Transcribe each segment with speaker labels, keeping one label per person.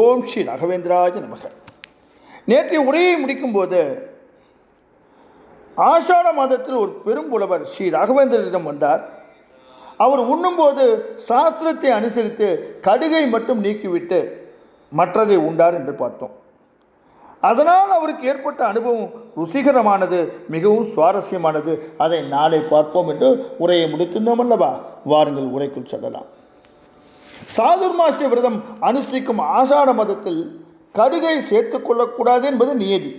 Speaker 1: ஓம் ஸ்ரீ ராகவேந்திராய நமக. நேற்றைய உரையை முடிக்கும்போது ஆஷாட மாதத்தில் ஒரு பெரும் புலவர் ஸ்ரீ ராகவேந்திரரிடம் வந்தார். அவர் உண்ணும்போது சாஸ்திரத்தை அனுசரித்து கடுகை மட்டும் நீக்கிவிட்டு மற்றதை உண்டார் என்று பார்த்தோம். அதனால் அவருக்கு ஏற்பட்ட அனுபவம் ருசிகரமானது, மிகவும் சுவாரஸ்யமானது. அதை நாளை பார்ப்போம் என்று உரையை முடித்திருந்தோம் அல்லவா? வாருங்கள் உரைக்குள் செல்லலாம். சாதுர்மாசிய விரதம் அனுஷ்டிக்கும் ஆஷாட மாதத்தில் கடுகை சேர்த்து கொள்ளக்கூடாது என்பது நியதி.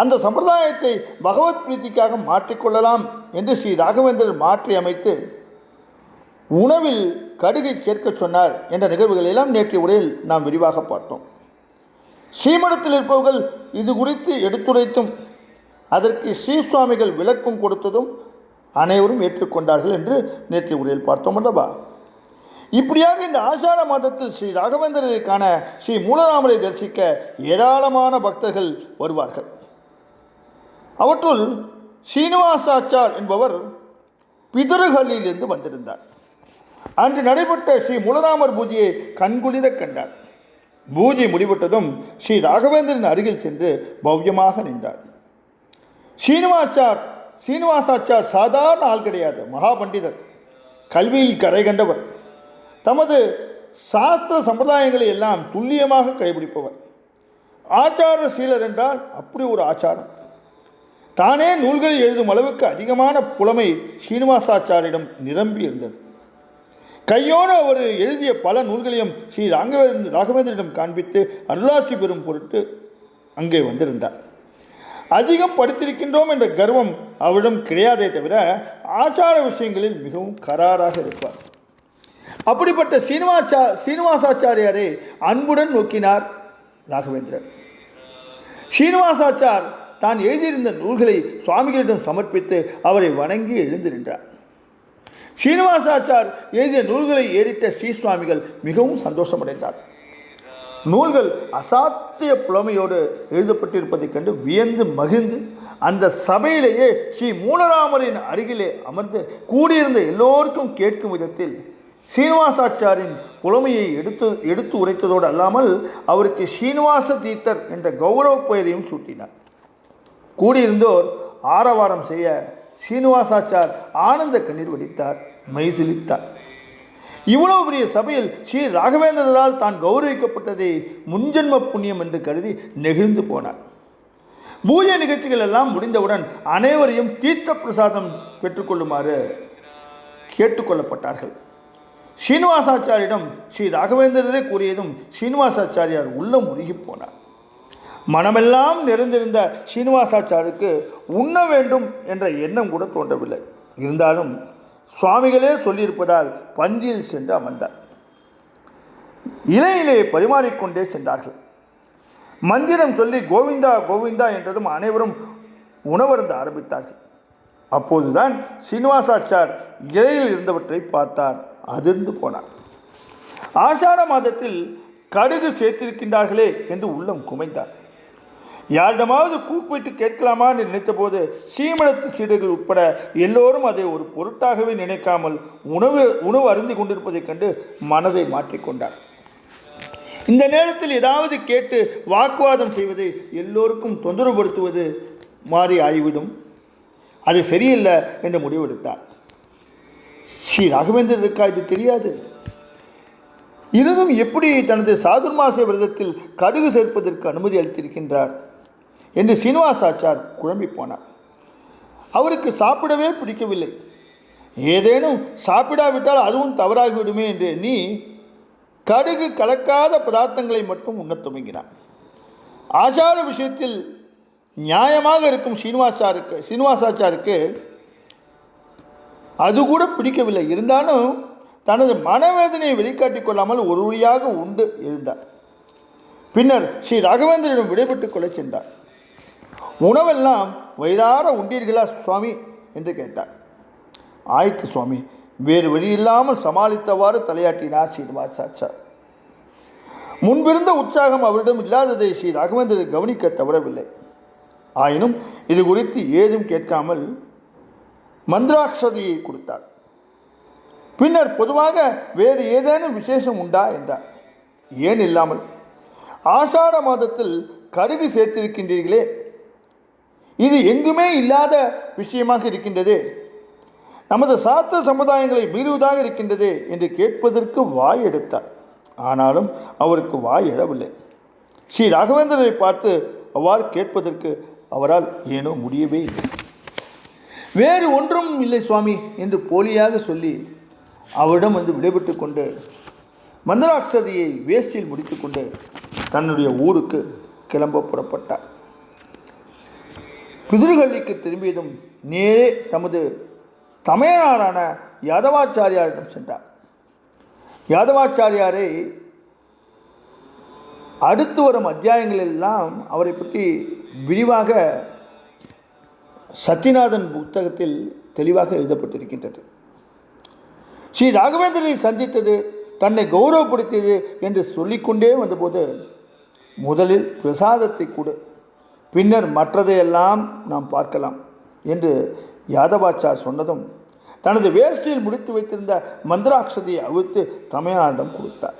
Speaker 1: அந்த சம்பிரதாயத்தை பகவத் பிரீத்திக்காக மாற்றிக்கொள்ளலாம் என்று ஸ்ரீ ராகவேந்திரர் மாற்றி அமைத்து உணவில் கடுகை சேர்க்க சொன்னார் என்ற நிகழ்வுகள் எல்லாம் நேற்றைய உரையில் நாம் விரிவாக பார்த்தோம். ஸ்ரீமடத்தில் இருப்பவர்கள் இது குறித்து எடுத்துரைத்தும் அதற்கு ஸ்ரீ சுவாமிகள் விளக்கம் கொடுத்ததும் அனைவரும் ஏற்றுக்கொண்டார்கள் என்று நேற்றைய உரையில் பார்த்தோம் அல்லவா? இப்படியாக இந்த ஆஷாட மாதத்தில் ஸ்ரீ ராகவேந்திரருக்கான ஸ்ரீ மூலராமரை தரிசிக்க ஏராளமான பக்தர்கள் வருவார்கள். அவற்றுள் ஸ்ரீனிவாசாச்சார் என்பவர் பிதறுகளிலிருந்து வந்திருந்தார். அன்று நடைபெற்ற ஸ்ரீ மூலராமர் பூஜையை கண்குளிர கண்டார். பூஜை முடிவிட்டதும் ஸ்ரீ ராகவேந்திரன் அருகில் சென்று பவ்யமாக நின்றார். ஸ்ரீனிவாசாச்சார் சாதாரண ஆள் கிடையாது, மகா பண்டிதர், கல்வியில் கரை கண்டவர், தமது சாஸ்திர சம்பிரதாயங்களை எல்லாம் துல்லியமாக கடைபிடிப்பவர். ஆச்சார சீலர் என்றால் அப்படி ஒரு ஆச்சாரம். தானே நூல்களை எழுதும் அளவுக்கு அதிகமான புலமை ஸ்ரீனிவாசாச்சாரிடம் நிரம்பி இருந்தது. கையோடு அவர் எழுதிய பல நூல்களையும் ஸ்ரீ ராகவேந்திரிடம் காண்பித்து அருளாசி பெறும் பொருட்டு அங்கே வந்திருந்தார். அதிகம் படித்திருக்கின்றோம் என்ற கர்வம் அவரிடம் கிடையாதே தவிர ஆச்சார விஷயங்களில் மிகவும் கராராக இருப்பார். அப்படிப்பட்ட ஸ்ரீனிவாசாச்சாரியாரை அன்புடன் நோக்கினார் ராகவேந்திரர். ஸ்ரீனிவாசாச்சார் தான் எழுதியிருந்த நூல்களை சுவாமிகளிடம் சமர்ப்பித்து அவரை வணங்கி எழுந்திருந்தார். ஸ்ரீனிவாசாச்சார் எழுதிய நூல்களை ஏறிட்ட ஸ்ரீ சுவாமிகள் மிகவும் சந்தோஷமடைந்தார். நூல்கள் அசாத்திய புலமையோடு எழுதப்பட்டிருப்பதைக் கண்டு வியந்து மகிழ்ந்து அந்த சபையிலேயே ஸ்ரீ மூலராமரின் அருகிலே அமர்ந்து கூடியிருந்த எல்லோருக்கும் கேட்கும் விதத்தில் ஸ்ரீனிவாசாச்சாரின் புலமையை எடுத்து உரைத்ததோடு அல்லாமல் அவருக்கு ஸ்ரீனிவாச தீர்த்தர் என்ற கௌரவ பெயரையும் சூட்டினார். கூடியிருந்தோர் ஆரவாரம் செய்ய ஸ்ரீனிவாசாச்சார் ஆனந்த கண்ணீர் வடித்தார், மெய்சிலித்தார். இவ்வளவு பெரிய சபையில் ஸ்ரீ ராகவேந்திரரால் தான் கௌரவிக்கப்பட்டதை முன்ஜென்ம புண்ணியம் என்று கருதி நெகிழ்ந்து போனார். பூஜை நிகழ்ச்சிகள் எல்லாம் முடிந்தவுடன் அனைவரையும் தீர்த்த பிரசாதம் பெற்றுக்கொள்ளுமாறு கேட்டுக்கொள்ளப்பட்டார்கள். ஸ்ரீனிவாசாச்சாரியிடம் ஸ்ரீ ராகவேந்திரரே கூறியதும் ஸ்ரீனிவாசாச்சாரியார் உள்ளம் உருகி போனார். மனமெல்லாம் நிறைந்திருந்த ஸ்ரீனிவாசாச்சாருக்கு உண்ண வேண்டும் என்ற எண்ணம் கூட தோன்றவில்லை. இருந்தாலும் சுவாமிகளே சொல்லியிருப்பதால் பந்தியில் சென்று அமர்ந்தார். இலையிலே பரிமாறிக்கொண்டே சென்றார்கள். மந்திரம் சொல்லி கோவிந்தா கோவிந்தா என்றதும் அனைவரும் உணவருந்த ஆரம்பித்தார்கள். அப்போதுதான் ஸ்ரீனிவாசாச்சார் இலையில் இருந்தவற்றை பார்த்தார், அதிர்ந்து போனார். ஆஷாட மாதத்தில் கடுகு சேர்த்திருக்கின்றார்களே என்று உள்ளம் குமைந்தார். யாரிடமாவது கூப்பிட்டு கேட்கலாமா என்று நினைத்தபோது சீமடத்து சீடர்கள் உட்பட எல்லோரும் அதை ஒரு பொருட்டாகவே நினைக்காமல் உணவு அருந்தி கொண்டிருப்பதைக் கண்டு மனதை மாற்றிக்கொண்டார். இந்த நேரத்தில் ஏதாவது கேட்டு வாக்குவாதம் செய்வதை எல்லோருக்கும் தொந்தரவுபடுத்துவது மாறி ஆகிவிடும், அது சரியில்லை என்று முடிவெடுத்தார். ஸ்ரீ ராகவேந்திரருக்கா இது தெரியாது? இருந்தும் எப்படி தனது சாதுர்மாசிய விரதத்தில் கடுகு சேர்ப்பதற்கு அனுமதி அளித்திருக்கின்றார் என்று ஸ்ரீனிவாசாச்சார் குழம்பி போனார். அவருக்கு சாப்பிடவே பிடிக்கவில்லை. ஏதேனும் சாப்பிடாவிட்டால் அதுவும் தவறாகிவிடுமே என்று எண்ணி கடுகு கலக்காத பதார்த்தங்களை மட்டும் உண்ணத் துவங்கினார். ஆச்சார விஷயத்தில் நியாயமாக இருக்கும் ஸ்ரீனிவாசாச்சாருக்கு அது கூட பிடிக்கவில்லை. இருந்தாலும் தனது மனவேதனையை வெளிக்காட்டிக் கொள்ளாமல் ஒரு வழியாக உண்டு எழுந்தார். பின்னர் ஸ்ரீ ராகவேந்திரனிடம் விடைபெற்றுக் கொள்ள சென்றார். உணவெல்லாம் வயிறார உண்டீர்களா சுவாமி என்று கேட்டார். ஆயிற்று சுவாமி, வேறு வழியில்லாமல் சமாளித்தவாறு தலையாட்டினார் ஸ்ரீனிவாசாச்சார். முன்பிருந்த உற்சாகம் அவரிடம் இல்லாததை ஸ்ரீ ராகவேந்திரர் கவனிக்க தவறவில்லை. ஆயினும் இது குறித்து ஏதும் கேட்காமல் மந்திராட்சதையை கொடுத்தார். பின்னர் பொதுவாக வேறு ஏதேனும் விசேஷம் உண்டா என்றார். ஏன் இல்லாமல், ஆஷாட மாதத்தில் கடுகு சேர்த்திருக்கின்றீர்களே, இது எங்குமே இல்லாத விஷயமாக இருக்கின்றது, நமது சாஸ்திர சமுதாயங்களை மீறுவதாக இருக்கின்றது என்று கேட்பதற்கு வாய் எடுத்தார். ஆனாலும் அவருக்கு வாய் எழவில்லை. ஸ்ரீ ராகவேந்திரரை பார்த்து அவ்வாறு கேட்பதற்கு அவரால் ஏனோ முடியவே இல்லை. வேறு ஒன்றும் இல்லை சுவாமி என்று போலியாக சொல்லி அவரிடம் விடைபெற்று கொண்டு மந்திராட்சதியை வேஷ்டியில் முடித்துக்கொண்டு தன்னுடைய ஊருக்கு கிளம்ப புறப்பட்டார். பிதிருகல்லிக்கு திரும்பியதும் நேரே தமது தமையனாரான யாதவாச்சாரியாரிடம் சென்றார். யாதவாச்சாரியாரை அடுத்து வரும் அத்தியாயங்களெல்லாம் அவரை பற்றி விரிவாக சத்யநாதன் புத்தகத்தில் தெளிவாக எழுதப்பட்டிருக்கின்றது. ஸ்ரீ ராகவேந்திரனை சந்தித்தது, தன்னை கௌரவப்படுத்தியது என்று சொல்லிக்கொண்டே வந்தபோது, முதலில் பிரசாதத்தை கொடு, பின்னர் மற்றதையெல்லாம் நாம் பார்க்கலாம் என்று யாதவாச்சார் சொன்னதும் தனது வேஷ்டியில் முடித்து வைத்திருந்த மந்திராட்சதியை அவிழ்த்து தமையனாரிடம் கொடுத்தார்.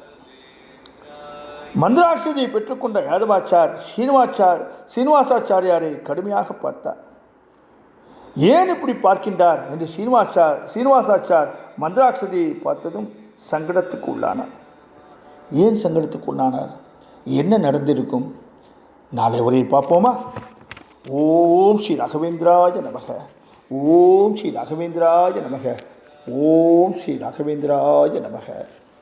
Speaker 1: மந்திராட்சதியை பெற்றுக்கொண்ட யாதவாச்சார் சீனிவாசாச்சாரியாரை கடுமையாக பார்த்தார். ஏன் இப்படி பார்க்கின்றார் என்று சீனிவாசாச்சார் மந்திராட்சதியை பார்த்ததும் சங்கடத்துக்கு உள்ளானார். ஏன் சங்கடத்துக்கு உள்ளானார்? என்ன நடந்திருக்கும்? நாளை வரையில் பார்ப்போமா? ஓம் ஸ்ரீ ராகவேந்திராய நமக. ஓம் ஸ்ரீ ராகவேந்திராய நமக. ஓம் ஸ்ரீ ராகவேந்திராய நமக.